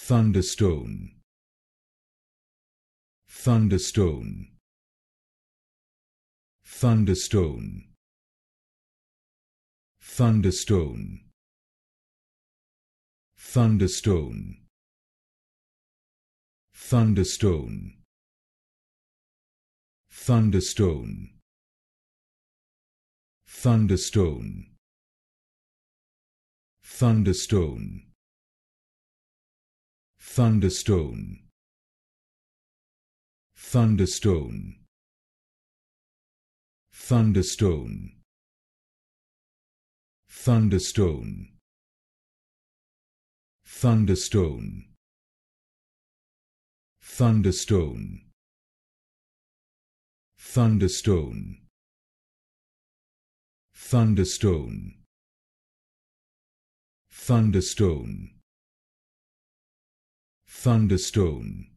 Thunderstone, Thunderstone, Thunderstone, Thunderstone, Thunderstone, Thunderstone, Thunderstone, Thunderstone, Thunderstone, Thunderstone, Thunderstone, Thunderstone, Thunderstone, Thunderstone, Thunderstone, Thunderstone, Thunderstone, Thunderstone, Thunderstone,